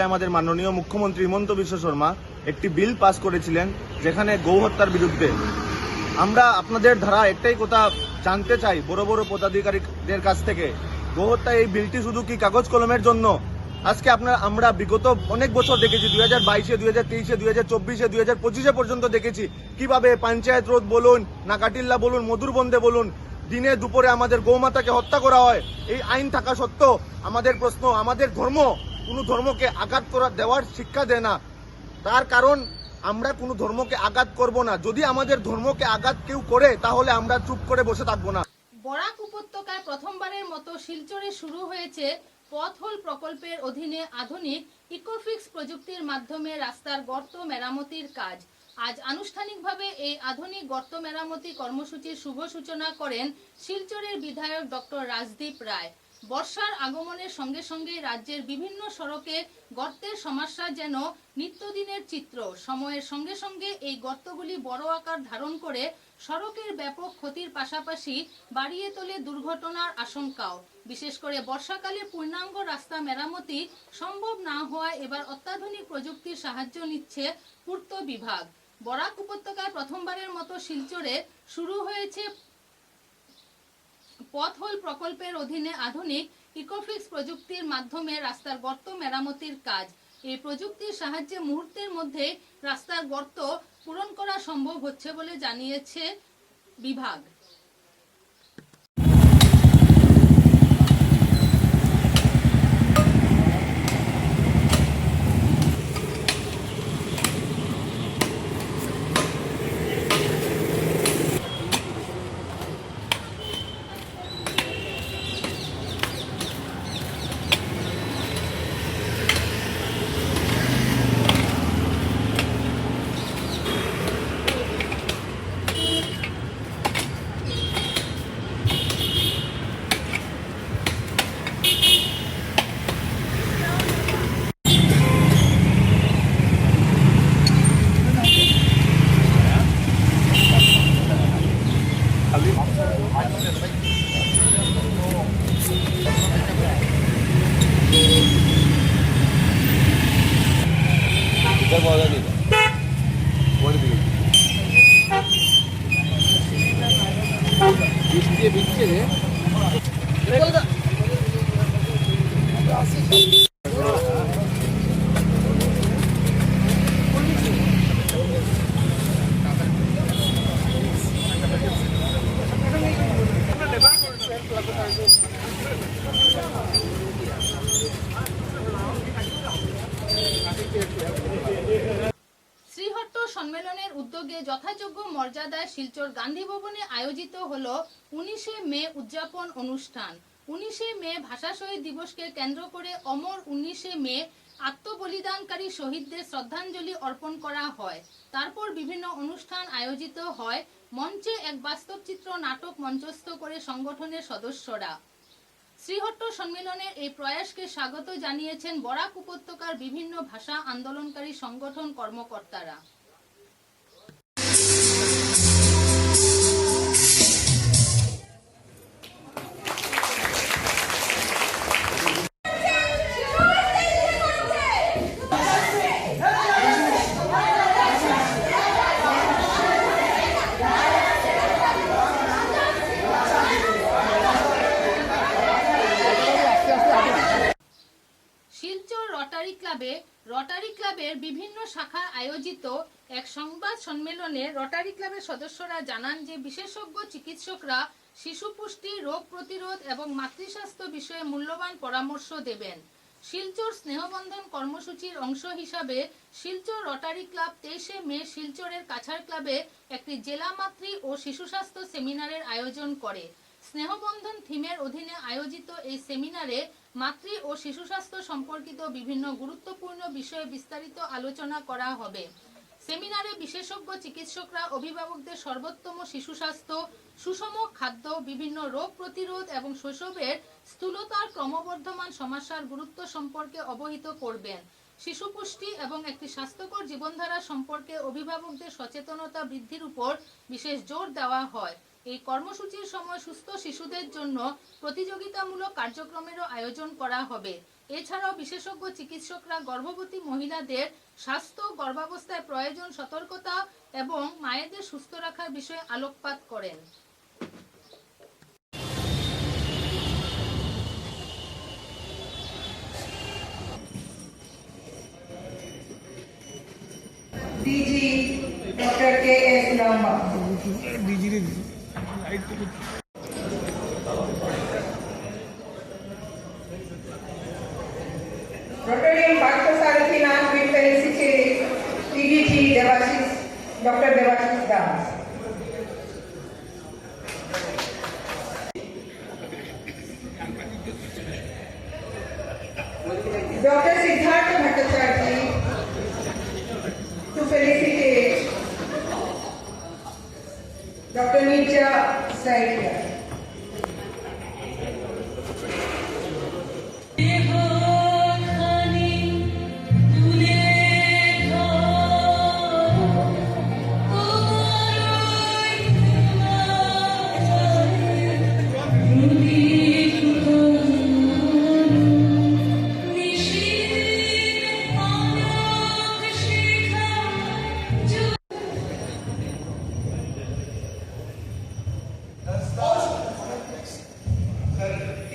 আমাদের মাননীয় মুখ্যমন্ত্রী হিমন্ত বিশ্ব শর্মা একটি বিল পাস করেছিলেন যেখানে গৌ হত্যার বিরুদ্ধে। আমরা আপনাদের ধারা একটাই কথা জানতে চাই বড় বড় পদাধিকারীদের কাছ থেকে, গৌ হত্যা এই বিলটি শুধু কি কাগজ কলমের জন্য? আজকে আমরা বিগত অনেক বছর দেখেছি, 2022-এ, 2023-এ, 2024-এ, 2025-এ পর্যন্ত দেখেছি কিভাবে পঞ্চায়েত রোড বলুন, নাকাটিল্লা বলুন, মধুরবন্দে বলুন, দিনে দুপুরে আমাদের গৌমাতাকে হত্যা করা হয়। এই আইন থাকা সত্ত্বেও আমাদের প্রশ্ন, আমাদের ধর্ম কোনো ধর্মকে আঘাত দেওয়ার শিক্ষা দেয় না। তার কারণ আমরা কোনো ধর্মকে আঘাত করব না। যদি আমাদের ধর্মকে আঘাত কেউ করে তাহলে আমরা চুপ করে বসে থাকবো না। বরাক উপত্যকায় প্রথমবারের মতো শিলচরে শুরু হয়েছে পথহোল প্রকল্পের অধীনে আধুনিক ইকোফিক্স প্রযুক্তির মাধ্যমে রাস্তার গর্ত মেরামতির কাজ। আজ আনুষ্ঠানিকভাবে এই আধুনিক গর্ত মেরামতি কর্মসূচির শুভ সূচনা করেন শিলচরের বিধায়ক ডক্টর রাজদীপ রায়। বর্ষার আগমনের সঙ্গে সঙ্গে রাজ্যের বিভিন্ন সড়কে গর্তের সমস্যা যেন নিত্যদিনের চিত্র। সময়ের সঙ্গে সঙ্গে এই গর্তগুলি বড় আকার ধারণ করে সড়কের ব্যাপক ক্ষতির পাশাপাশি বাড়িয়ে তোলে দুর্ঘটনার আশঙ্কাও। বিশেষ করে বর্ষাকালে পূর্ণাঙ্গ রাস্তা মেরামতি সম্ভব না হওয়ায় এবার অত্যাধুনিক প্রযুক্তির সাহায্য নিচ্ছে পূর্ত বিভাগ। বরাক উপত্যকায় প্রথমবারের মতো শিলচরে শুরু হয়েছে পথহোল প্রকল্পের অধীনে আধুনিক ইকোফিক্স প্রযুক্তির মাধ্যমে রাস্তার গর্ত মেরামতির কাজ। এই প্রযুক্তির সাহায্যে মুহূর্তের মধ্যে রাস্তার গর্ত পূরণ করা সম্ভব হচ্ছে বলে জানিয়েছে বিভাগ। শ্রীহট্ট সম্মেলনের উদ্যোগে যথাযোগ্য মর্যাদায় শিলচর গান্ধী ভবনে আয়োজিত হলো 19শে মে উদযাপন অনুষ্ঠান। 19শে মে ভাষা শহীদ দিবসকে কেন্দ্র করে অমর 19শে মে আত্মবলিদানকারী শহীদদের শ্রদ্ধাঞ্জলি অর্পণ করা হয়। তারপর বিভিন্ন অনুষ্ঠান আয়োজিত হয়। মঞ্চে এক বাস্তবচিত্র নাটক মঞ্চস্থ করে সংগঠনের সদস্যরা। শ্রীহট্ট সম্মেলনের এই প্রয়াসকে স্বাগত জানিয়েছেন বরাক উপত্যকার বিভিন্ন ভাষা আন্দোলনকারী সংগঠন কর্মকর্তারা। রটারি ক্লাবের বিভিন্ন শাখার আয়োজিত এক সংবাদ সম্মেলনে রটারি ক্লাবের সদস্যরা জানান যে বিশেষজ্ঞ চিকিৎসকরা শিশু পুষ্টি, রোগ প্রতিরোধ এবং মাতৃস্বাস্থ্য বিষয়ে মূল্যবান পরামর্শ দেবেন। শিলচর স্নেহবন্ধন কর্মসূচির অংশ হিসাবে শিলচর রটারি ক্লাব 23শে মে শিলচরের কাছাড় ক্লাবে একটি জেলা মাতৃ ও শিশু স্বাস্থ্য সেমিনারের আয়োজন করে। স্নেহবন্ধন থিমের অধীনে আয়োজিত এই সেমিনারে মাতৃ ও শিশু স্বাস্থ্য সম্পর্কিত বিভিন্ন গুরুত্বপূর্ণ বিষয়ে বিস্তারিত আলোচনা করা হবে। সেমিনারে বিশেষজ্ঞ চিকিৎসকরা অভিভাবকদের সর্বোত্তম শিশু স্বাস্থ্য, সুষম খাদ্য, বিভিন্ন রোগ প্রতিরোধ এবং শৈশবের স্থূলতার ক্রমবর্ধমান সমস্যার গুরুত্ব সম্পর্কে অবহিত করবেন। শিশু পুষ্টি এবং একটি স্বাস্থ্যকর জীবনধারা সম্পর্কে অভিভাবকদের সচেতনতা বৃদ্ধির উপর বিশেষ জোর দেওয়া হয়। এই কর্মসূচির সময় সুস্থ শিশুদের জন্য প্রতিযোগিতামূলক কার্যক্রমেরও আয়োজন করা হবে। এছাড়াও বিশেষজ্ঞ চিকিৎসকরা গর্ভবতী মহিলাদের স্বাস্থ্য, গর্ভাবস্থায় প্রয়োজন সতর্কতা এবং মায়েদের সুস্থ রাখার বিষয়ে আলোকপাত করেন। DG Dr. K.S. Lamba. Rotarian Bhaktesarati Nath Felicity DDT Devashis, Dr. Devashis Das. Dr. Siddhartha Bhattacharjee to felicitate Dr. Nitya Saikia.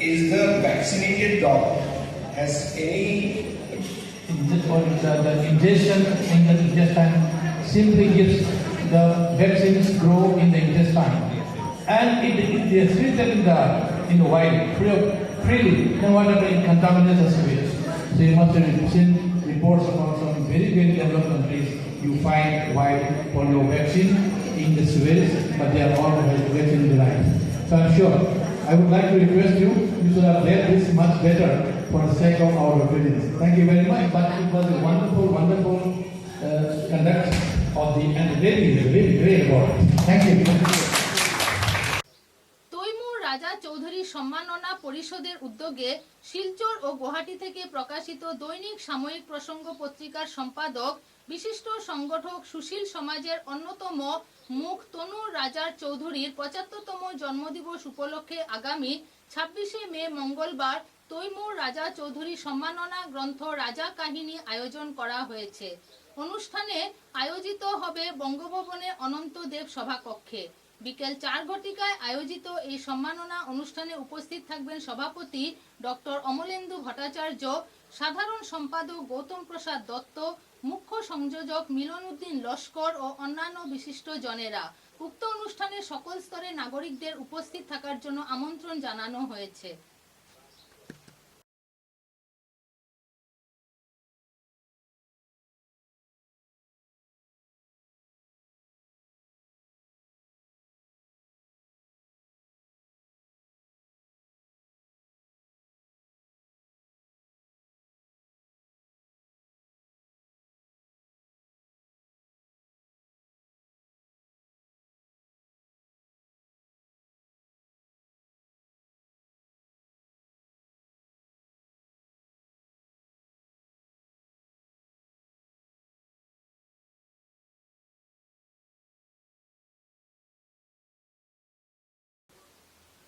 Is the vaccinated dog has any This one, the ingestion in the intestine simply gives the vaccines grow in the intestine, and it is treated in the wild freely, no whatever it contaminates the sewage. So you must have seen reports about some very developed countries. You find wild polio vaccine in the sewage, but they are all vaccine derived. So I'm sure. I would like to request you should have read this much better for the sake of our audience. Thank you very much. But it was a wonderful conduct of the and really great important. Thank you. Taimur রাজা চৌধুরী সম্মাননা পরিষদের উদ্যোগে শিলচর ও গুয়াহাটি থেকে প্রকাশিত দৈনিক সাময়িক প্রসঙ্গ পত্রিকার সম্পাদক, বিশিষ্ট সংগঠক, সুশীল সমাজের অন্যতম মুখ তনুর রাজার চৌধুরীর ৭৫তম জন্মদিবস উপলক্ষে আগামী ২৬শে মে মঙ্গলবার তৈমুর রাজা চৌধুরী সম্মাননা গ্রন্থ রাজা কাহিনী আয়োজন করা হয়েছে। অনুষ্ঠানে আয়োজিত হবে বঙ্গভবনে অনন্তদেব সভাকক্ষে। বিকেল ৪ ঘটিকায় আয়োজিত এই সম্মাননা অনুষ্ঠানে উপস্থিত থাকবেন সভাপতি ডক্টর অমলেন্দু ভট্টাচার্য, সাধারণ সম্পাদক গৌতম প্রসাদ দত্ত, মুখ্য সংযোজক মিলন উদ্দিন লস্কর ও অন্যান্য বিশিষ্ট জনেরা। উক্ত অনুষ্ঠানে সকল স্তরের নাগরিকদের উপস্থিত থাকার জন্য আমন্ত্রণ জানানো হয়েছে।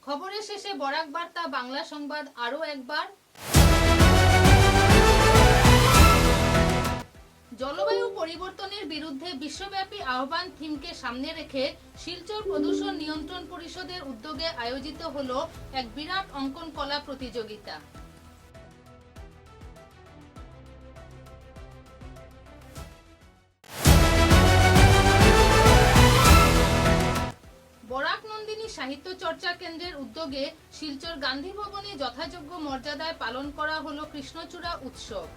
খবরের শেষে বরাক বার্তা বাংলা সংবাদ আরও একবার। জলবায়ু পরিবর্তনের বিরুদ্ধে বিশ্বব্যাপী আহ্বান থিমকে সামনে রেখে শিলচর প্রদূষণ নিয়ন্ত্রণ পরিষদের উদ্যোগে আয়োজিত হলো এক বিরাট অঙ্কন কলা প্রতিযোগিতা। বরাক নন্দিনী সাহিত্য চর্চা কেন্দ্রের উদ্যোগে শিলচর গান্ধী ভবনে যথাযোগ্য মর্যাদায় পালন করা হলো কৃষ্ণচূড়া উৎসব।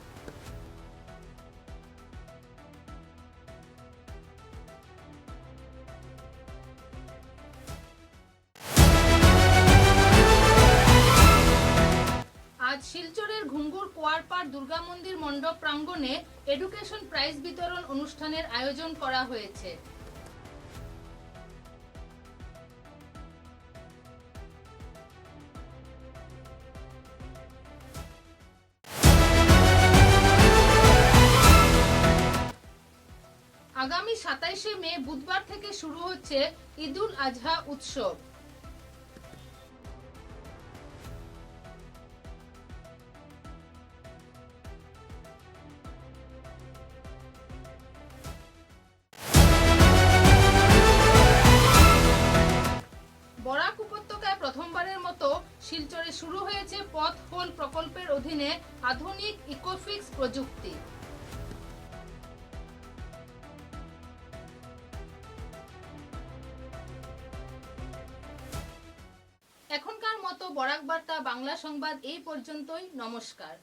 আজ শিলচরের ঘুঙ্গুর কোয়ারপাড় দুর্গা মন্দির মণ্ডপ প্রাঙ্গণে এডুকেশন প্রাইজ বিতরণ অনুষ্ঠানের আয়োজন করা হয়েছে। আগামী ২৭শে মে বুধবার থেকে শুরু হচ্ছে ঈদুল আজহা উৎসব। এলাকায় প্রথমবারের মতো শিলচরে শুরু হয়েছে পথ হোল প্রকল্পের অধীনে আধুনিক ইকোফিক্স প্রযুক্তি। এখনকার মতো বরাক বার্তা বাংলা সংবাদ এই পর্যন্তই। নমস্কার।